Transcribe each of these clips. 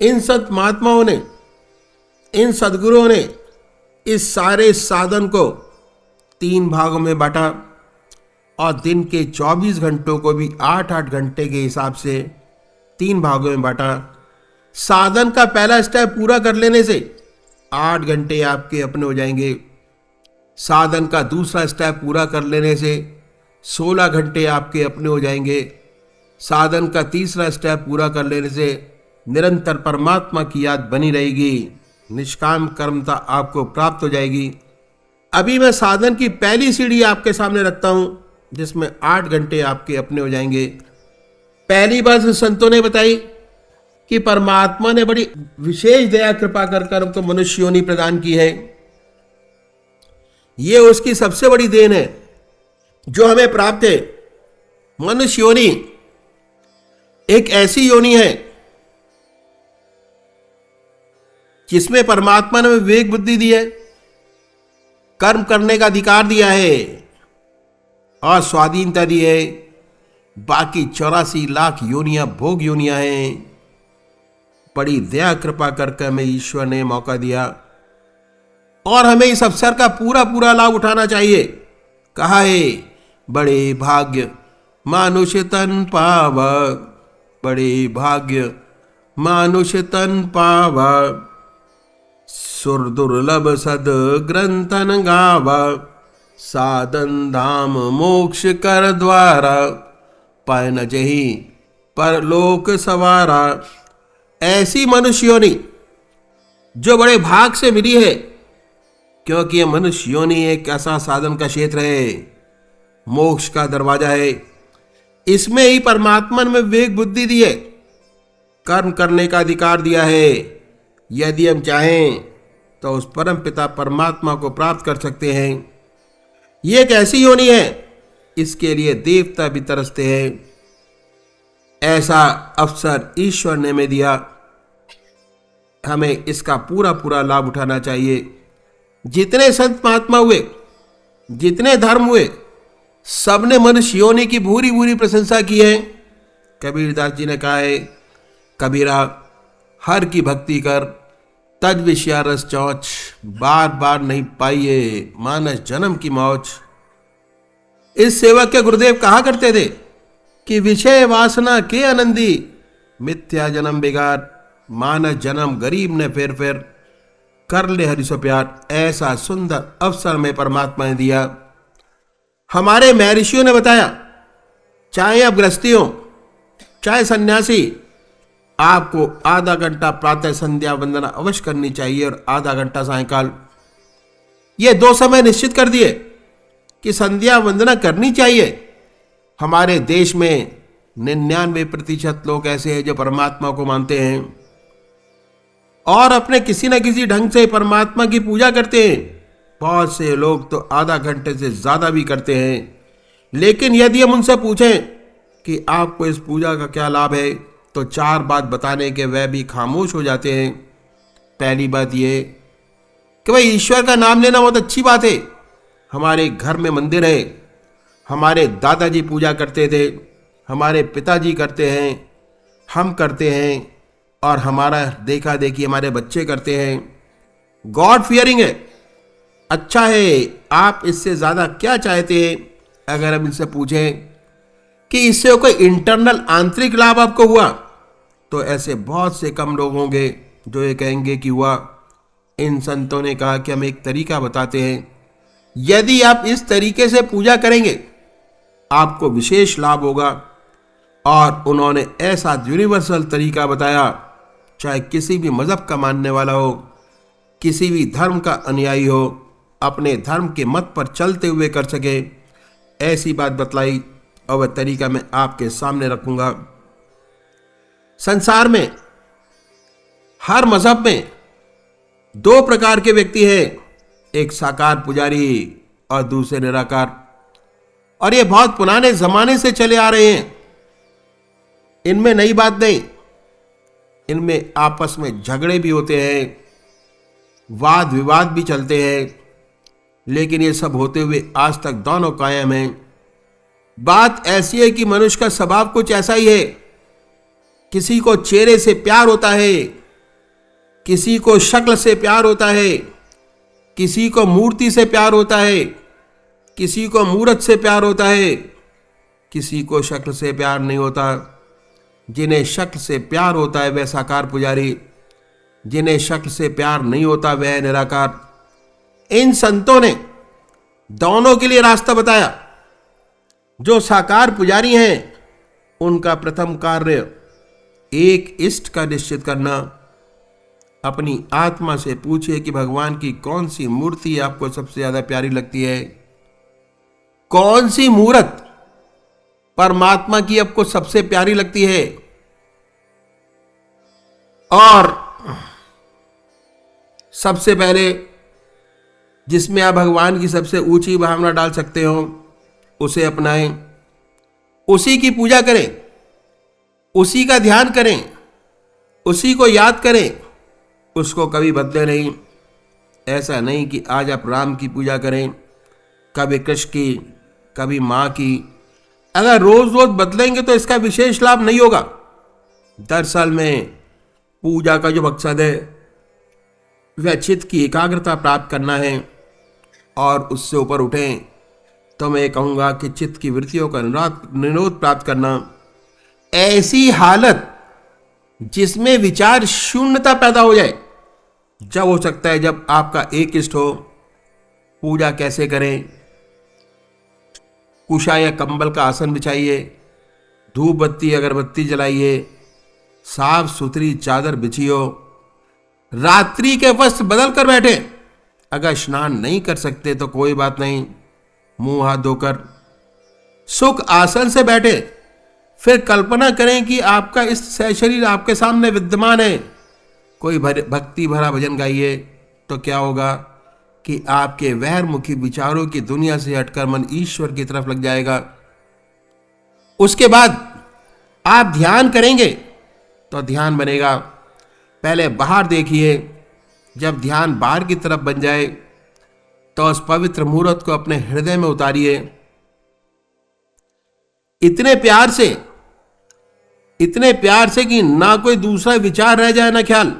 इन संत महात्माओं ने, इन सदगुरुओं ने इस सारे साधन को 3 भागों में बांटा और दिन के 24 घंटों को भी 8-8 घंटे के हिसाब से 3 भागों में बांटा। साधन का पहला स्टेप पूरा कर लेने से 8 घंटे आपके अपने हो जाएंगे। साधन का दूसरा स्टेप पूरा कर लेने से 16 घंटे आपके अपने हो जाएंगे। साधन का तीसरा स्टेप पूरा कर लेने से निरंतर परमात्मा की याद बनी रहेगी, निष्काम कर्मता आपको प्राप्त हो जाएगी। अभी मैं साधन की पहली सीढ़ी आपके सामने रखता हूं, जिसमें 8 घंटे आपके अपने हो जाएंगे। पहली बात संतों ने बताई कि परमात्मा ने बड़ी विशेष दया कृपा कर हमको मनुष्य योनि प्रदान की है। ये उसकी सबसे बड़ी देन है जो हमें प्राप्त है। मनुष्य योनि एक ऐसी योनि है जिसमें परमात्मा ने विवेक बुद्धि दी है, कर्म करने का अधिकार दिया है और स्वाधीनता दी है। बाकी 84 लाख योनियां भोग योनियां हैं। बड़ी दया कृपा करके हमें ईश्वर ने मौका दिया और हमें इस अवसर का पूरा पूरा लाभ उठाना चाहिए। कहा है, बड़े भाग्य मानुष तन पाव, बड़े भाग्य मानुष तन पाव, सुर दुर्लभ सद ग्रंथन गाव, साधन धाम मोक्ष कर द्वारा, पाय न जही परलोक सवारा। ऐसी मनुष्य योनि जो बड़े भाग से मिली है, क्योंकि यह मनुष्य योनि एक ऐसा साधन का क्षेत्र है, मोक्ष का दरवाजा है। इसमें ही परमात्मा ने विवेक बुद्धि दी है, कर्म करने का अधिकार दिया है। यदि हम चाहें तो उस परम पिता परमात्मा को प्राप्त कर सकते हैं। ये एक ऐसी योनि है, इसके लिए देवता भी तरसते हैं। ऐसा अवसर ईश्वर ने हमें दिया, हमें इसका पूरा पूरा लाभ उठाना चाहिए। जितने संत महात्मा हुए, जितने धर्म हुए, सबने मनुष्य योनि की भूरी भूरी प्रशंसा की है। कबीरदास जी ने कहा है, कबीरा हर की भक्ति कर, तज विषया रस चौच, बार बार नहीं पाइए मानस जन्म की मौज। इस सेवक के गुरुदेव कहा करते थे कि विषय वासना के आनंदी, मिथ्या जन्म बिगाड़, मानस जन्म गरीब ने फिर कर ले हरि सो प्यार। ऐसा सुंदर अवसर में परमात्मा ने दिया। हमारे महर्षियों ने बताया, चाहे आप गृहस्थी हो चाहे सन्यासी, आपको आधा घंटा प्रातः संध्या वंदना अवश्य करनी चाहिए और आधा घंटा सायंकाल। ये 2 समय निश्चित कर दिए कि संध्या वंदना करनी चाहिए। हमारे देश में 99% लोग ऐसे हैं जो परमात्मा को मानते हैं और अपने किसी न किसी ढंग से परमात्मा की पूजा करते हैं। बहुत से लोग तो आधा घंटे से ज्यादा भी करते हैं। लेकिन यदि हम उनसे पूछें कि आपको इस पूजा का क्या लाभ है, तो 4 बात बताने के वह भी खामोश हो जाते हैं। पहली बात ये कि भाई ईश्वर का नाम लेना बहुत अच्छी बात है। हमारे घर में मंदिर है, हमारे दादाजी पूजा करते थे, हमारे पिताजी करते हैं, हम करते हैं और हमारा देखा देखी हमारे बच्चे करते हैं। गॉड फियरिंग है, अच्छा है। आप इससे ज़्यादा क्या चाहते हैं? अगर हम इनसे पूछें कि इससे कोई इंटरनल आंतरिक लाभ आपको हुआ, तो ऐसे बहुत से कम लोग होंगे जो ये कहेंगे कि हुआ। इन संतों ने कहा कि हम एक तरीका बताते हैं, यदि आप इस तरीके से पूजा करेंगे आपको विशेष लाभ होगा। और उन्होंने ऐसा यूनिवर्सल तरीका बताया, चाहे किसी भी मजहब का मानने वाला हो, किसी भी धर्म का अनुयायी हो, अपने धर्म के मत पर चलते हुए कर सके। ऐसी बात बतलाई और वह तरीका मैं आपके सामने रखूंगा। संसार में हर मजहब में 2 प्रकार के व्यक्ति हैं, एक साकार पुजारी और दूसरे निराकार। और ये बहुत पुराने जमाने से चले आ रहे हैं। इनमें नई बात नहीं। इनमें आपस में झगड़े भी होते हैं, वाद विवाद भी चलते हैं, लेकिन ये सब होते हुए आज तक दोनों कायम हैं। बात ऐसी है कि मनुष्य का स्वभाव कुछ ऐसा ही है। किसी को चेहरे से प्यार होता है, किसी को शक्ल से प्यार होता है, किसी को मूर्ति से प्यार होता है, किसी को मूरत से प्यार होता है, किसी को शक्ल से प्यार नहीं होता। जिन्हें शक्ल से प्यार होता है वह साकार पुजारी, जिन्हें शक्ल से प्यार नहीं होता वह निराकार। इन संतों ने दोनों के लिए रास्ता बताया। जो साकार पुजारी हैं उनका प्रथम कार्य एक इष्ट का निश्चित करना। अपनी आत्मा से पूछिए कि भगवान की कौन सी मूर्ति आपको सबसे ज्यादा प्यारी लगती है, कौन सी मूर्त परमात्मा की आपको सबसे प्यारी लगती है, और सबसे पहले जिसमें आप भगवान की सबसे ऊंची भावना डाल सकते हो उसे अपनाएं, उसी की पूजा करें, उसी का ध्यान करें, उसी को याद करें, उसको कभी बदले नहीं। ऐसा नहीं कि आज आप राम की पूजा करें, कभी कृष्ण की, कभी माँ की। अगर रोज रोज बदलेंगे तो इसका विशेष लाभ नहीं होगा। दरअसल में पूजा का जो मकसद है वह चित्त की एकाग्रता प्राप्त करना है और उससे ऊपर उठें तो मैं कहूँगा कि चित्त की वृत्तियों का निरोध प्राप्त करना। ऐसी हालत जिसमें विचार शून्यता पैदा हो जाए जब हो सकता है जब आपका एक इष्ट हो। पूजा कैसे करें? कुशा या कंबल का आसन बिछाइए, धूप बत्ती अगरबत्ती जलाइए, साफ सुथरी चादर बिछियो, रात्रि के वस्त्र बदल कर बैठे। अगर स्नान नहीं कर सकते तो कोई बात नहीं, मुंह हाथ धोकर सुख आसन से बैठे। फिर कल्पना करें कि आपका इस शरीर आपके सामने विद्यमान है। कोई भक्ति भरा भजन गाइए तो क्या होगा कि आपके वैरमुखी विचारों की दुनिया से हटकर मन ईश्वर की तरफ लग जाएगा। उसके बाद आप ध्यान करेंगे तो ध्यान बनेगा। पहले बाहर देखिए, जब ध्यान बाहर की तरफ बन जाए तो उस पवित्र मूर्त को अपने हृदय में उतारिए। इतने प्यार से कि ना कोई दूसरा विचार रह जाए, ना ख्याल।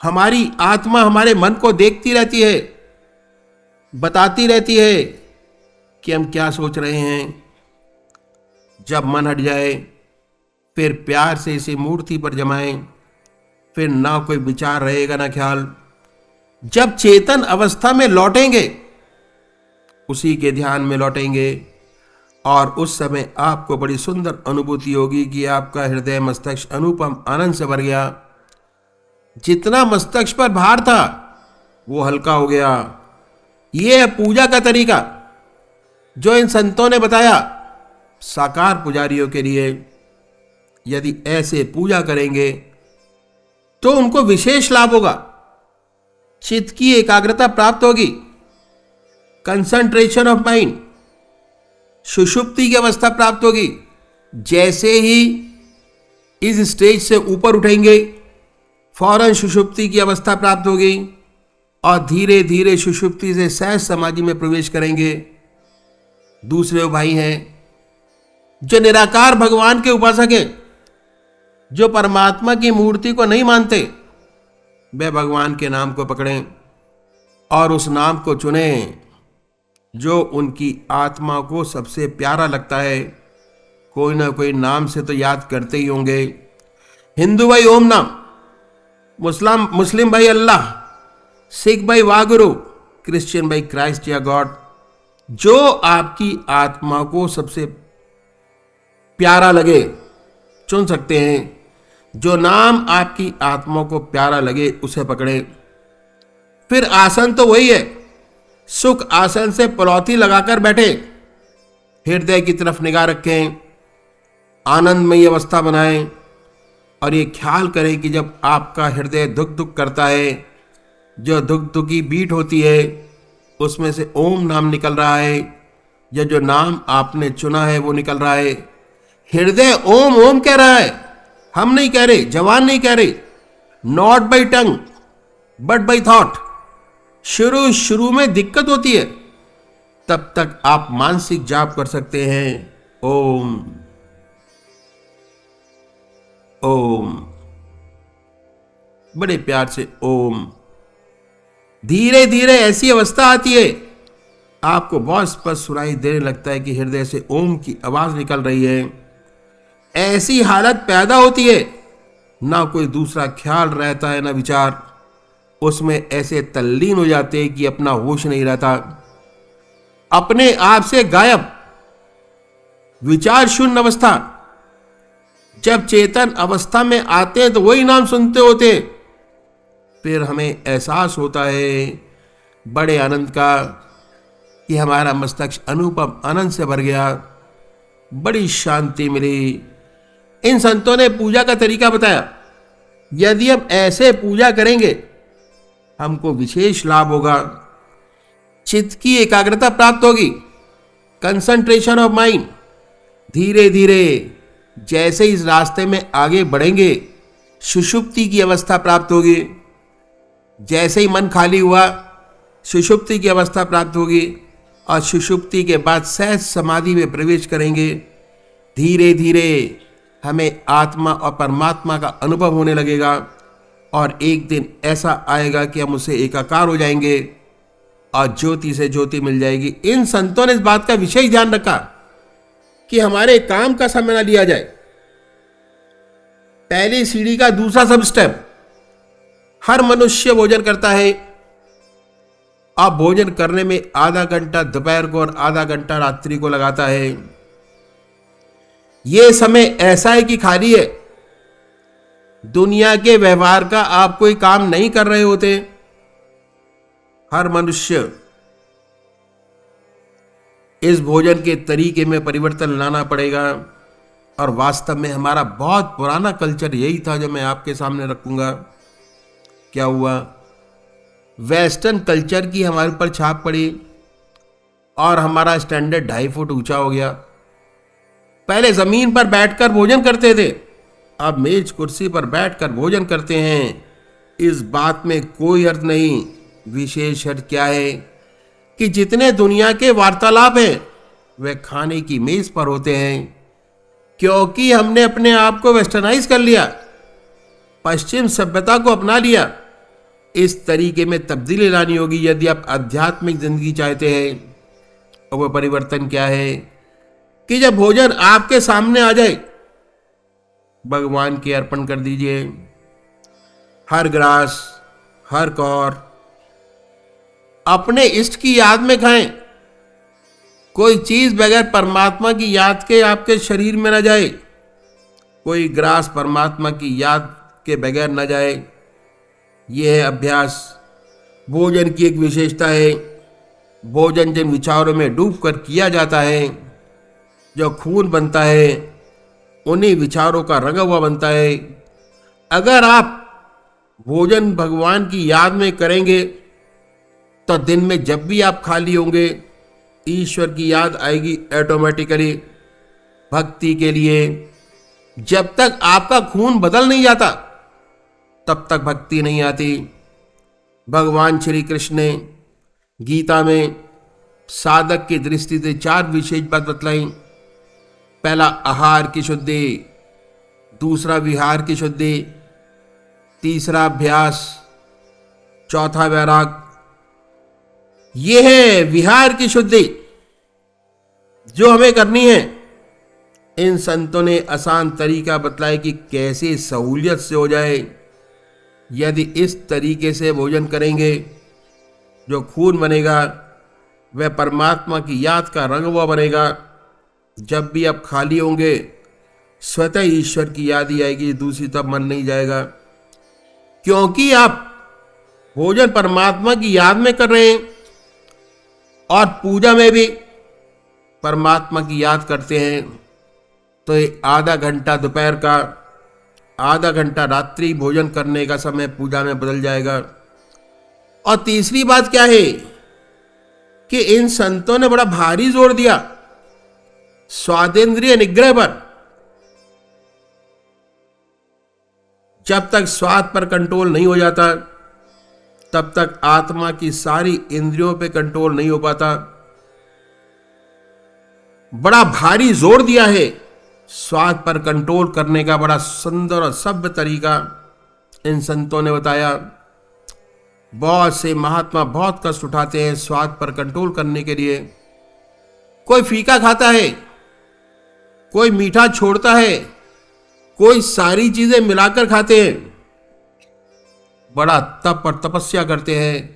हमारी आत्मा हमारे मन को देखती रहती है, बताती रहती है कि हम क्या सोच रहे हैं। जब मन हट जाए फिर प्यार से इसे मूर्ति पर जमाएं, फिर ना कोई विचार रहेगा ना ख्याल। जब चेतन अवस्था में लौटेंगे उसी के ध्यान में लौटेंगे और उस समय आपको बड़ी सुंदर अनुभूति होगी कि आपका हृदय मस्तिष्क अनुपम आनंद से भर गया। जितना मस्तिष्क पर भार था वो हल्का हो गया। ये है पूजा का तरीका जो इन संतों ने बताया साकार पुजारियों के लिए। यदि ऐसे पूजा करेंगे तो उनको विशेष लाभ होगा। चित्त की एकाग्रता प्राप्त होगी, कंसंट्रेशन ऑफ माइंड, सुषुप्ति की अवस्था प्राप्त होगी। जैसे ही इस स्टेज से ऊपर उठेंगे फौरन सुषुप्ति की अवस्था प्राप्त होगी और धीरे धीरे सुषुप्ति से सहज समाधि में प्रवेश करेंगे। दूसरे भाई हैं जो निराकार भगवान के उपासक हैं, जो परमात्मा की मूर्ति को नहीं मानते, वे भगवान के नाम को पकड़ें और उस नाम को चुनें जो उनकी आत्मा को सबसे प्यारा लगता है। कोई ना कोई नाम से तो याद करते ही होंगे। हिंदू भाई ओम नाम, मुस्लिम भाई अल्लाह, सिख भाई वागुरु, क्रिश्चियन भाई क्राइस्ट या गॉड। जो आपकी आत्मा को सबसे प्यारा लगे चुन सकते हैं। जो नाम आपकी आत्मा को प्यारा लगे उसे पकड़े। फिर आसन तो वही है, सुख आसन से पलौती लगाकर बैठे, हृदय की तरफ निगाह रखें, आनंदमयी अवस्था बनाएं और ये ख्याल करें कि जब आपका हृदय धुक धुक करता है, जो धुक धुक की बीट होती है उसमें से ओम नाम निकल रहा है, या जो नाम आपने चुना है वो निकल रहा है। हृदय ओम ओम कह रहा है, हम नहीं कह रहे, जवान नहीं कह रहे। Not by tongue but by thought. शुरू में दिक्कत होती है, तब तक आप मानसिक जाप कर सकते हैं ओम ओम। बड़े प्यार से ओम। धीरे धीरे ऐसी अवस्था आती है, आपको बहुत स्पष्ट सुनाई देने लगता है कि हृदय से ओम की आवाज निकल रही है। ऐसी हालत पैदा होती है, ना कोई दूसरा ख्याल रहता है ना विचार, उसमें ऐसे तल्लीन हो जाते हैं कि अपना होश नहीं रहता, अपने आप से गायब, विचार शून्य अवस्था। जब चेतन अवस्था में आते हैं तो वही नाम सुनते होते, फिर हमें एहसास होता है बड़े आनंद का कि हमारा मस्तिष्क अनुपम आनंद से भर गया, बड़ी शांति मिली। इन संतों ने पूजा का तरीका बताया, यदि हम ऐसे पूजा करेंगे हमको विशेष लाभ होगा, चित्त की एकाग्रता प्राप्त होगी, कंसंट्रेशन ऑफ माइंड। धीरे धीरे जैसे इस रास्ते में आगे बढ़ेंगे सुषुप्ति की अवस्था प्राप्त होगी। जैसे ही मन खाली हुआ सुषुप्ति की अवस्था प्राप्त होगी और सुषुप्ति के बाद सहज समाधि में प्रवेश करेंगे। धीरे धीरे हमें आत्मा और परमात्मा का अनुभव होने लगेगा और एक दिन ऐसा आएगा कि हम उसे एकाकार हो जाएंगे और ज्योति से ज्योति मिल जाएगी। इन संतों ने इस बात का विशेष ध्यान रखा कि हमारे काम का समय ना लिया जाए। पहली सीढ़ी का दूसरा सब स्टेप, हर मनुष्य भोजन करता है। आप भोजन करने में आधा घंटा दोपहर को और आधा घंटा रात्रि को लगाता है। यह समय ऐसा है कि खाली है, दुनिया के व्यवहार का आप कोई काम नहीं कर रहे होते। हर मनुष्य इस भोजन के तरीके में परिवर्तन लाना पड़ेगा और वास्तव में हमारा बहुत पुराना कल्चर यही था जो मैं आपके सामने रखूंगा। क्या हुआ, वेस्टर्न कल्चर की हमारे ऊपर छाप पड़ी और हमारा स्टैंडर्ड 2.5 फुट ऊंचा हो गया। पहले जमीन पर बैठकर भोजन करते थे, अब मेज कुर्सी पर बैठकर भोजन करते हैं। इस बात में कोई अर्थ नहीं। विशेष अर्थ क्या है कि जितने दुनिया के वार्तालाप हैं वे खाने की मेज पर होते हैं, क्योंकि हमने अपने आप को वेस्टर्नाइज कर लिया, पश्चिम सभ्यता को अपना लिया। इस तरीके में तब्दीली लानी होगी यदि आप आध्यात्मिक जिंदगी चाहते हैं। और वह परिवर्तन क्या है कि जब भोजन आपके सामने आ जाए, भगवान के अर्पण कर दीजिए। हर ग्रास, हर कौर अपने इष्ट की याद में खाएं। कोई चीज बगैर परमात्मा की याद के आपके शरीर में न जाए, कोई ग्रास परमात्मा की याद के बगैर न जाए। यह है अभ्यास। भोजन की एक विशेषता है, भोजन जिन विचारों में डूबकर किया जाता है, जो खून बनता है उन्हीं विचारों का रंगा हुआ बनता है। अगर आप भोजन भगवान की याद में करेंगे तो दिन में जब भी आप खाली होंगे ईश्वर की याद आएगी ऑटोमेटिकली। भक्ति के लिए जब तक आपका खून बदल नहीं जाता तब तक भक्ति नहीं आती। भगवान श्री कृष्ण ने गीता में साधक की दृष्टि से 4 विशेष बात बतलाई। पहला आहार की शुद्धि, दूसरा विहार की शुद्धि, तीसरा अभ्यास, चौथा वैराग। यह है विहार की शुद्धि जो हमें करनी है। इन संतों ने आसान तरीका बतलाया कि कैसे सहूलियत से हो जाए। यदि इस तरीके से भोजन करेंगे, जो खून बनेगा वह परमात्मा की याद का रंग हुआ बनेगा। जब भी आप खाली होंगे स्वतः ईश्वर की याद ही आएगी, दूसरी तरफ मन नहीं जाएगा, क्योंकि आप भोजन परमात्मा की याद में कर रहे हैं और पूजा में भी परमात्मा की याद करते हैं। तो ये आधा घंटा दोपहर का, आधा घंटा रात्रि भोजन करने का समय पूजा में बदल जाएगा। और तीसरी बात क्या है कि इन संतों ने बड़ा भारी जोर दिया स्वादेंद्रिय निग्रह पर। जब तक स्वाद पर कंट्रोल नहीं हो जाता तब तक आत्मा की सारी इंद्रियों पे कंट्रोल नहीं हो पाता। बड़ा भारी जोर दिया है स्वाद पर कंट्रोल करने का, बड़ा सुंदर और सभ्य तरीका। इन संतों ने बताया बहुत से महात्मा बहुत कष्ट उठाते हैं स्वाद पर कंट्रोल करने के लिए। कोई फीका खाता है, कोई मीठा छोड़ता है, कोई सारी चीजें मिलाकर खाते हैं, बड़ा तप और तपस्या करते हैं।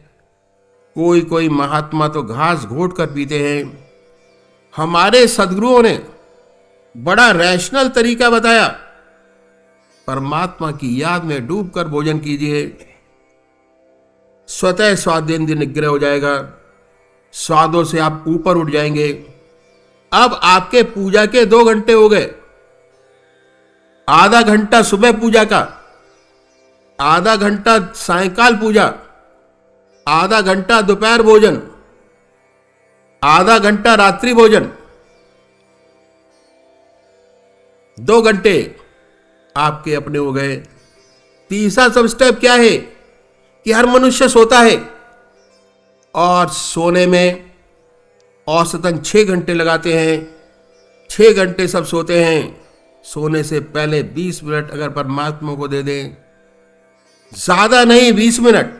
कोई कोई महात्मा तो घास घोट कर पीते हैं। हमारे सदगुरुओं ने बड़ा रैशनल तरीका बताया, परमात्मा की याद में डूबकर भोजन कीजिए, स्वतः स्वादेंद्रिय निग्रह हो जाएगा, स्वादों से आप ऊपर उठ जाएंगे। अब आपके पूजा के 2 घंटे हो गए, आधा घंटा सुबह पूजा का, आधा घंटा सायंकाल पूजा, आधा घंटा दोपहर भोजन, आधा घंटा रात्रि भोजन, 2 घंटे आपके अपने हो गए। तीसरा सब स्टेप क्या है कि हर मनुष्य सोता है और सोने में औसतन 6 घंटे लगाते हैं। 6 घंटे सब सोते हैं। सोने से पहले 20 मिनट अगर परमात्मा को दे दें, ज्यादा नहीं 20 मिनट,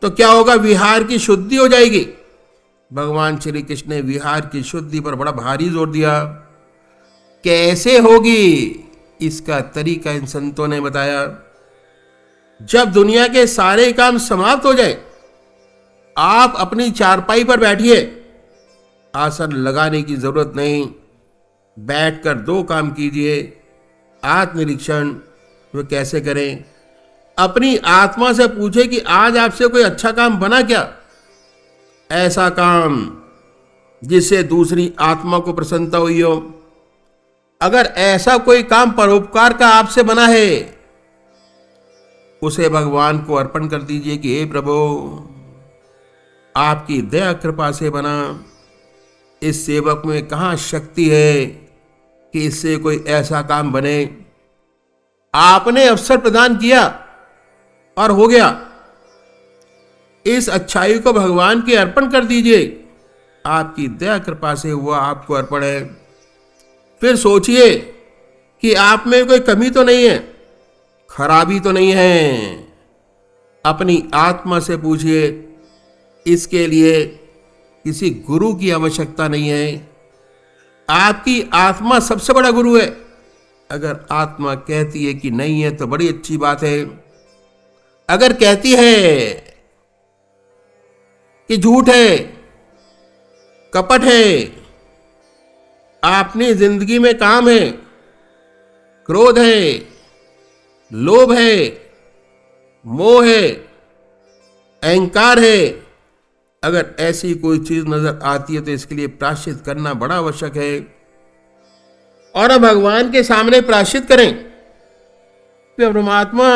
तो क्या होगा, विहार की शुद्धि हो जाएगी। भगवान श्री कृष्ण ने विहार की शुद्धि पर बड़ा भारी जोर दिया। कैसे होगी, इसका तरीका इन संतों ने बताया। जब दुनिया के सारे काम समाप्त हो जाए, आप अपनी चारपाई पर बैठिए, आसन लगाने की जरूरत नहीं, बैठकर 2 काम कीजिए। आत्मनिरीक्षण वे कैसे करें, अपनी आत्मा से पूछे कि आज आपसे कोई अच्छा काम बना क्या, ऐसा काम जिससे दूसरी आत्मा को प्रसन्नता हुई हो। अगर ऐसा कोई काम परोपकार का आपसे बना है, उसे भगवान को अर्पण कर दीजिए कि हे प्रभु, आपकी दया कृपा से बना, इस सेवक में कहां शक्ति है कि इससे कोई ऐसा काम बने। आपने अवसर प्रदान किया और हो गया, इस अच्छाई को भगवान के अर्पण कर दीजिए, आपकी दया कृपा से हुआ, आपको अर्पण है। फिर सोचिए कि आप में कोई कमी तो नहीं है, खराबी तो नहीं है। अपनी आत्मा से पूछिए, इसके लिए किसी गुरु की आवश्यकता नहीं है। आपकी आत्मा सबसे बड़ा गुरु है। अगर आत्मा कहती है कि नहीं है तो बड़ी अच्छी बात है। अगर कहती है कि झूठ है, कपट है, अपनी जिंदगी में काम है, क्रोध है, लोभ है, मोह है, अहंकार है, अगर ऐसी कोई चीज नजर आती है तो इसके लिए प्रायश्चित करना बड़ा आवश्यक है। और अब भगवान के सामने प्रायश्चित करें कि परमात्मा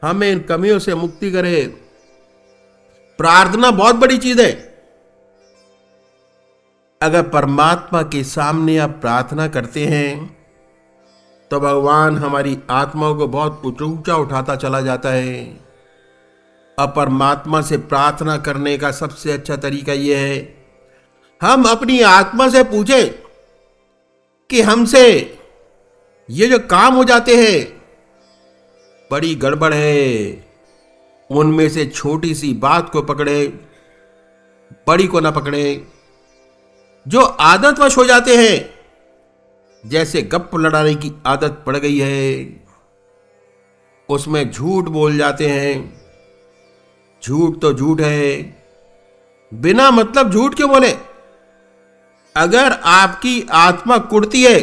हमें इन कमियों से मुक्ति करे। प्रार्थना बहुत बड़ी चीज है। अगर परमात्मा के सामने आप प्रार्थना करते हैं तो भगवान हमारी आत्माओं को बहुत ऊंचा उठाता चला जाता है। अब परमात्मा से प्रार्थना करने का सबसे अच्छा तरीका यह है, हम अपनी आत्मा से पूछें कि हमसे ये जो काम हो जाते हैं बड़ी गड़बड़ है, उनमें से छोटी सी बात को पकड़े, बड़ी को ना पकड़े। जो आदतवश हो जाते हैं, जैसे गप्प लड़ाने की आदत पड़ गई है, उसमें झूठ बोल जाते हैं। झूठ तो झूठ है, बिना मतलब झूठ क्यों बोले। अगर आपकी आत्मा कुढ़ती है